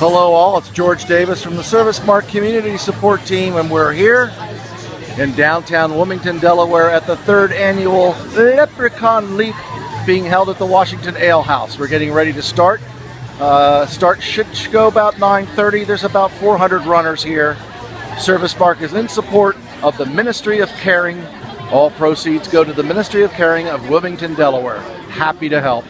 Hello all, it's George Davis from the Service Mark Community Support Team, and we're here in downtown Wilmington, Delaware at the 3rd annual Leprechaun Leap being held at the Washington Ale House. We're getting ready to start. Start should go about 9:30. There's about 400 runners here. Service Mark is in support of the Ministry of Caring. All proceeds go to the Ministry of Caring of Wilmington, Delaware. Happy to help.